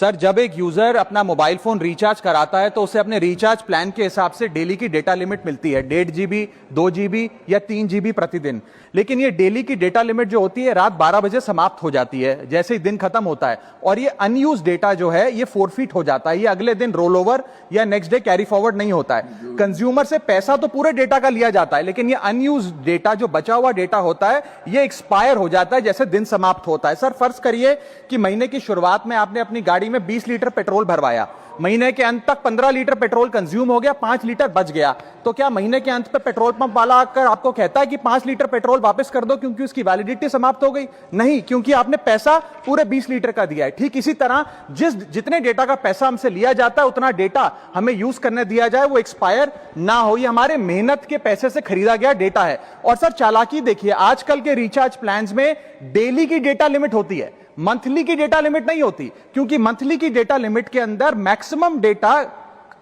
Sir, जब एक user अपना मोबाइल फोन रिचार्ज कराता है तो उसे अपने रिचार्ज प्लान के हिसाब से डेली की डेटा लिमिट मिलती है, 1.5 GB, 2 GB या 3 GB प्रतिदिन। लेकिन ये डेली की डेटा लिमिट जो होती है रात 12 बजे समाप्त हो जाती है जैसे ही दिन खत्म होता है, और ये अनयूज डेटा जो है ये फोरफिट हो जाता है, ये अगले दिन रोल ओवर या नेक्स्ट डे कैरी फॉरवर्ड नहीं होता है। कंज्यूमर से पैसा तो पूरे डेटा का लिया जाता है, लेकिन ये अनयूज डेटा, जो बचा हुआ डेटा होता है, ये एक्सपायर हो जाता है जैसे दिन समाप्त होता है। सर, फर्ज करिए कि महीने की शुरुआत में आपने अपनी गाड़ी में 20 लीटर पेट्रोल भरवाया, महीने के अंत तक 15 लीटर पेट्रोल कंज्यूम हो गया, 5 लीटर बच गया, तो क्या महीने के अंत पे पेट्रोल पंप वाला आकर आपको कहता है कि 5 लीटर पेट्रोल वापस कर दो क्योंकि उसकी वैलिडिटी समाप्त हो गई? नहीं, क्योंकि आपने पैसा पूरे 20 लीटर का दिया है। ठीक इसी तरह जितने डेटा का पैसा हमसे लिया जाता है उतना डेटा हमें यूज करने दिया जाए, वो एक्सपायर ना हो। ये हमारे मेहनत के पैसे से खरीदा गया डेटा है। और सर, चालाकी देखिए, आजकल के रिचार्ज प्लान्स में डेली की डेटा लिमिट होती है, मंथली की डेटा लिमिट नहीं होती, क्योंकि मंथली की डेटा लिमिट के अंदर मैक्सिमम डेटा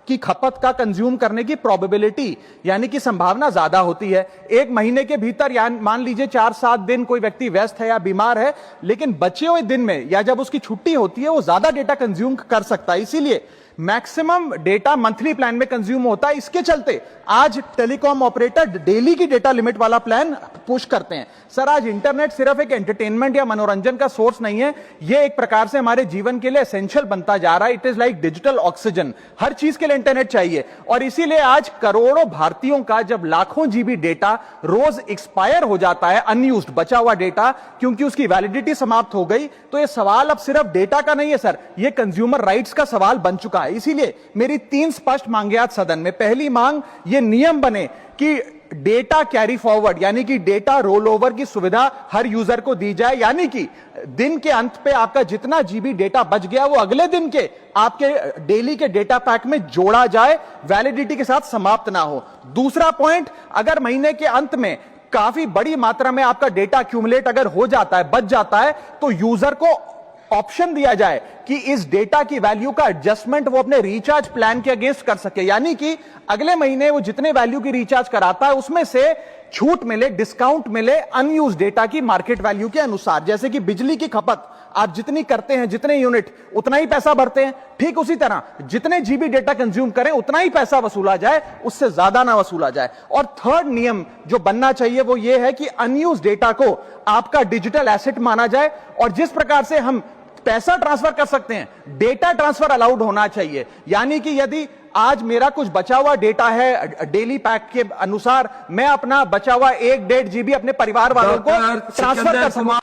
की खपत का कंज्यूम करने की प्रोबेबिलिटी यानी कि संभावना ज्यादा होती है। एक महीने के भीतर या मान लीजिए 4-7 दिन कोई व्यक्ति व्यस्त है या बीमार है, लेकिन बचे हुए दिन में या जब उसकी छुट्टी होती है वो ज्यादा डेटा कंज्यूम कर सकता है। इसीलिए मैक्सिमम डेटा मंथली प्लान में कंज्यूम होता है। इसके चलते आज टेलीकॉम ऑपरेटर डेली की डेटा लिमिट वाला प्लान पुश करते हैं। सर, आज इंटरनेट सिर्फ एक एंटरटेनमेंट या मनोरंजन का सोर्स नहीं है, यह एक प्रकार से हमारे जीवन के लिए एसेंशियल बनता जा रहा है। It is like digital oxygen. हर चीज के लिए इंटरनेट चाहिए, और इसीलिए आज करोड़ों भारतीयों का जब लाखों जीबी डेटा रोज एक्सपायर हो जाता है, अनयूज्ड बचा हुआ डेटा, क्योंकि उसकी वैलिडिटी समाप्त हो गई, तो यह सवाल अब सिर्फ डेटा का नहीं है सर, यह कंज्यूमर राइट्स का सवाल बन चुका है। इसीलिए मेरी 3 स्पष्ट मांगे आज सदन में। पहली मांग, ये नियम बने कि डेटा कैरी फॉरवर्ड यानी कि डेटा रोल ओवर की सुविधा हर यूजर को दी जाए, यानी कि दिन के अंत पे आपका जितना जीबी डेटा बच गया वो अगले दिन के आपके डेली के डेटा पैक में जोड़ा जाए, वैलिडिटी के साथ समाप्त ना हो। दूसरा पॉइंट, अगर महीने के अंत में काफी बड़ी मात्रा में आपका डेटा एक्यूमुलेट अगर हो जाता है, बच जाता है, तो यूजर को ऑप्शन दिया जाए कि इस डेटा की वैल्यू का एडजस्टमेंट वो अपने रिचार्ज प्लान के अगेंस्ट कर सके, यानी कि अगले महीने वो जितने वैल्यू की रिचार्ज कराता है उसमें से छूट मिले, डिस्काउंट मिले अनयूज डेटा की मार्केट वैल्यू के अनुसार। जैसे कि बिजली की खपत आप जितनी करते हैं, जितने यूनिट, उतना ही पैसा भरते हैं, ठीक उसी तरह जितने जीबी डेटा कंज्यूम करें उतना ही पैसा वसूला जाए, उससे ज्यादा ना वसूला जाए। और थर्ड नियम जो बनना चाहिए वो ये है कि अनयूज डेटा को आपका डिजिटल एसेट माना जाए, और जिस प्रकार से हम पैसा ट्रांसफर कर सकते हैं, डेटा ट्रांसफर अलाउड होना चाहिए। यानी कि यदि आज मेरा कुछ बचा हुआ डेटा है डेली पैक के अनुसार, मैं अपना बचा हुआ 1-1.5 GB अपने परिवार वालों को ट्रांसफर कर सकूं।